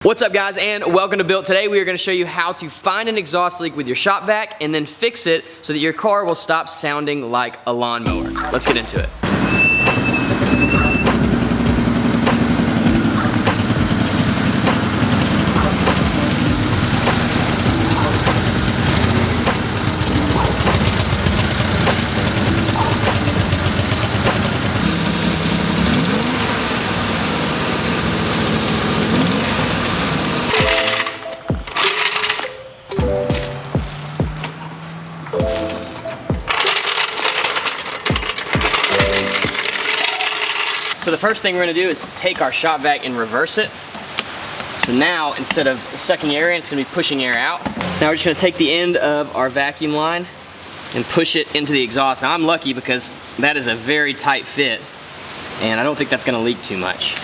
What's up guys, and welcome to Built. Today we are going to show you how to find an exhaust leak with your shop vac and then fix it so that your car will stop sounding like a lawnmower. Let's get into it. So the first thing we're going to do is take our shop vac and reverse it. So now, instead of sucking air in, it's going to be pushing air out. Now we're just going to take the end of our vacuum line and push it into the exhaust. Now I'm lucky because that is a very tight fit and I don't think that's going to leak too much.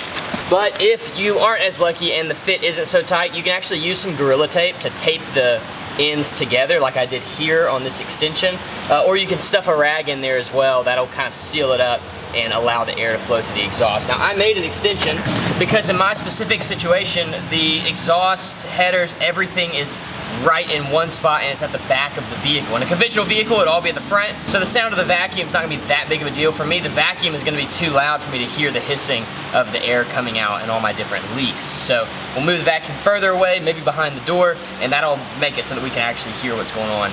But if you aren't as lucky and the fit isn't so tight, you can actually use some Gorilla Tape to tape the ends together like I did here on this extension. Or you can stuff a rag in there as well. That'll kind of seal it up and allow the air to flow through the exhaust. Now I made an extension because in my specific situation, the exhaust, headers, everything is right in one spot and it's at the back of the vehicle. In a conventional vehicle, it'd all be at the front. So the sound of the vacuum is not gonna be that big of a deal for me. The vacuum is gonna be too loud for me to hear the hissing of the air coming out and all my different leaks. So we'll move the vacuum further away, maybe behind the door, and that'll make it so that we can actually hear what's going on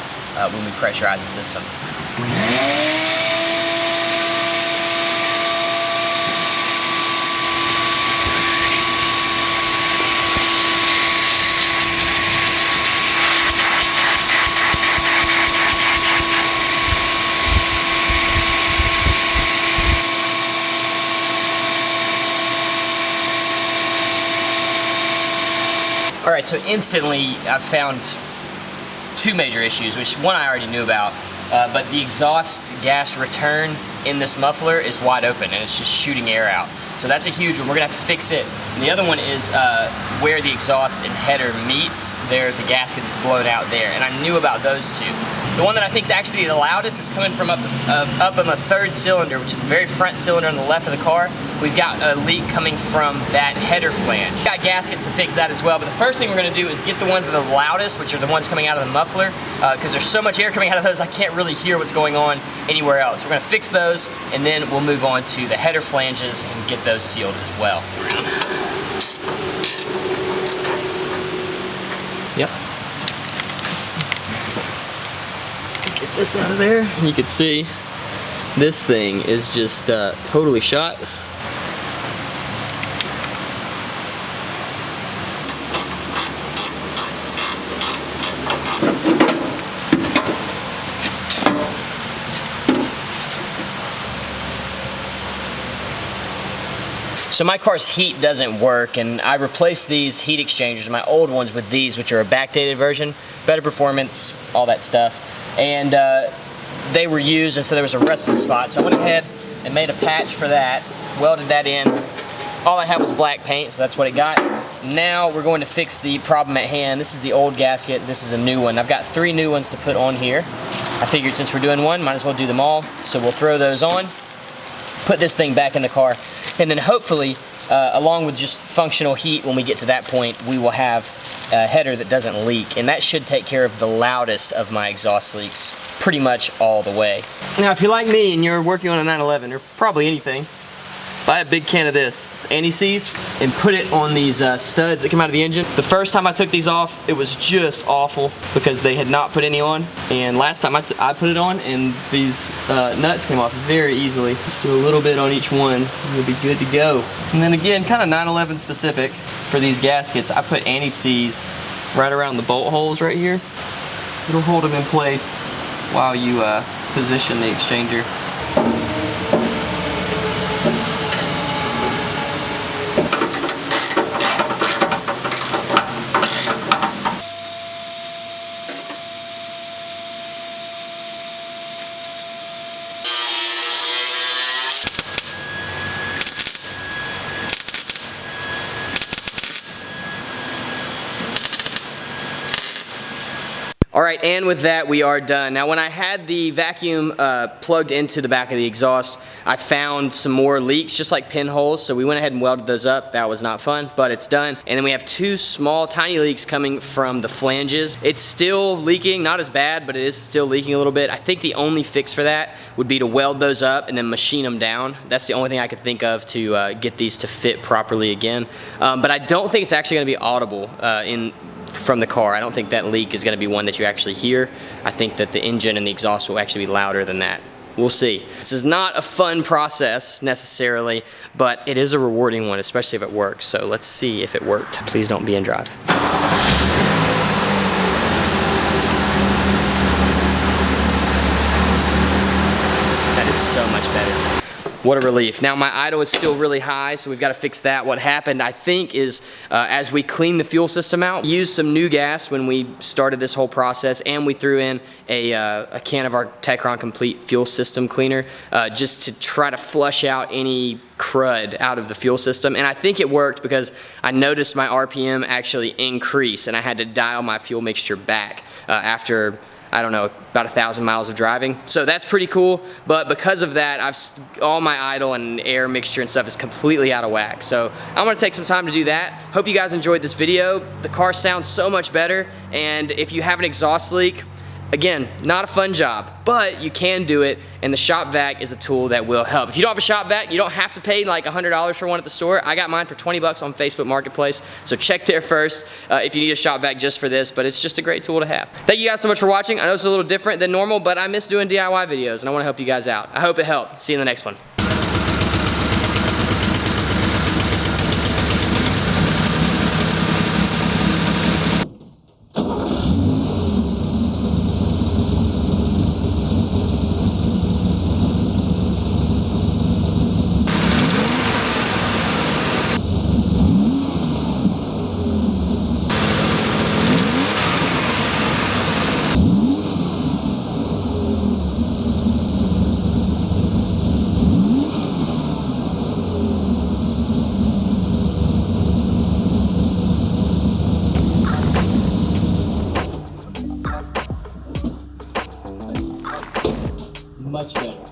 when we pressurize the system. Alright, so instantly I found two major issues, which one I already knew about, but the exhaust gas return in this muffler is wide open and it's just shooting air out. So that's a huge one. We're going to have to fix it. And the other one is where the exhaust and header meets, there's a gasket that's blown out there, and I knew about those two. The one that I think is actually the loudest is coming from up on the third cylinder, which is the very front cylinder on the left of the car. We've got a leak coming from that header flange. We've got gaskets to fix that as well, but the first thing we're going to do is get the ones that are the loudest, which are the ones coming out of the muffler, because there's so much air coming out of those I can't really hear what's going on anywhere else. We're going to fix those, and then we'll move on to the header flanges and get those sealed as well. Yep. Get this out of there. You can see this thing is just totally shot. So my car's heat doesn't work, and I replaced these heat exchangers, my old ones, with these, which are a backdated version, better performance, all that stuff. And they were used, and so there was a rusted spot. So I went ahead and made a patch for that, welded that in. All I had was black paint, so that's what it got. Now we're going to fix the problem at hand. This is the old gasket, this is a new one. I've got 3 new ones to put on here. I figured since we're doing one, might as well do them all. So we'll throw those on, put this thing back in the car, and then hopefully, along with just functional heat, when we get to that point, we will have a header that doesn't leak, and that should take care of the loudest of my exhaust leaks pretty much all the way. Now, if you're like me and you're working on a 911, or probably anything, buy a big can of this. It's anti-seize, and put it on these studs that come out of the engine. The first time I took these off, it was just awful because they had not put any on. And last time I put it on, and these nuts came off very easily. Just do a little bit on each one, and you'll be good to go. And then again, kind of 911 specific for these gaskets, I put anti-seize right around the bolt holes right here. It'll hold them in place while you position the exchanger. All right, and with that, we are done. Now, when I had the vacuum plugged into the back of the exhaust, I found some more leaks, just like pinholes, so we went ahead and welded those up. That was not fun, but it's done. And then we have two small, tiny leaks coming from the flanges. It's still leaking, not as bad, but it is still leaking a little bit. I think the only fix for that would be to weld those up and then machine them down. That's the only thing I could think of to get these to fit properly again. But I don't think it's actually gonna be audible from the car. I don't think that leak is going to be one that you actually hear. I think that the engine and the exhaust will actually be louder than that. We'll see. This is not a fun process necessarily, but it is a rewarding one, especially if it works. So let's see if it worked. Please don't be in drive. That is so much better. What a relief. Now my idle is still really high, so we've got to fix that. What happened, I think, is as we cleaned the fuel system out, we used some new gas when we started this whole process, and we threw in a can of our Techron Complete fuel system cleaner just to try to flush out any crud out of the fuel system. And I think it worked because I noticed my RPM actually increase, and I had to dial my fuel mixture back after, I don't know, about 1,000 miles of driving. So that's pretty cool, but because of that, all my idle and air mixture and stuff is completely out of whack. So I'm gonna take some time to do that. Hope you guys enjoyed this video. The car sounds so much better, and if you have an exhaust leak, again, not a fun job, but you can do it, and the shop vac is a tool that will help. If you don't have a shop vac, you don't have to pay like $100 for one at the store. I got mine for 20 bucks on Facebook Marketplace, so check there first if you need a shop vac just for this, but it's just a great tool to have. Thank you guys so much for watching. I know it's a little different than normal, but I miss doing DIY videos, and I wanna help you guys out. I hope it helped. See you in the next one. Much better.